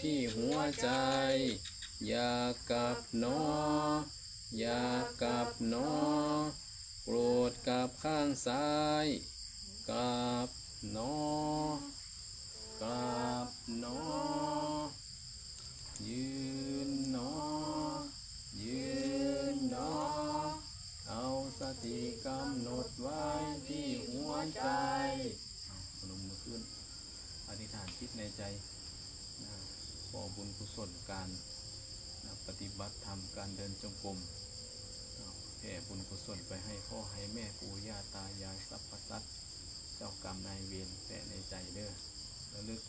ที่หัวใจอย่ากลับหนออย่ากลับหนอโปรดกลับข้างซ้ายกลับหนอกลับหนอยืนหนอยืนหนอเอาสติกำหนดไว้ที่หัวใจพนมมือขึ้นอธิษฐานจิตในใจขอบุญกุศลการปฏิบัติธรรมการเดินจงกรมแผ่บุญกุศลไปให้พ่อให้แม่ปู่ย่าตายายสรรพสัตว์เจ้ากรรมนายเวรแผ่ในใจเด้อระลึก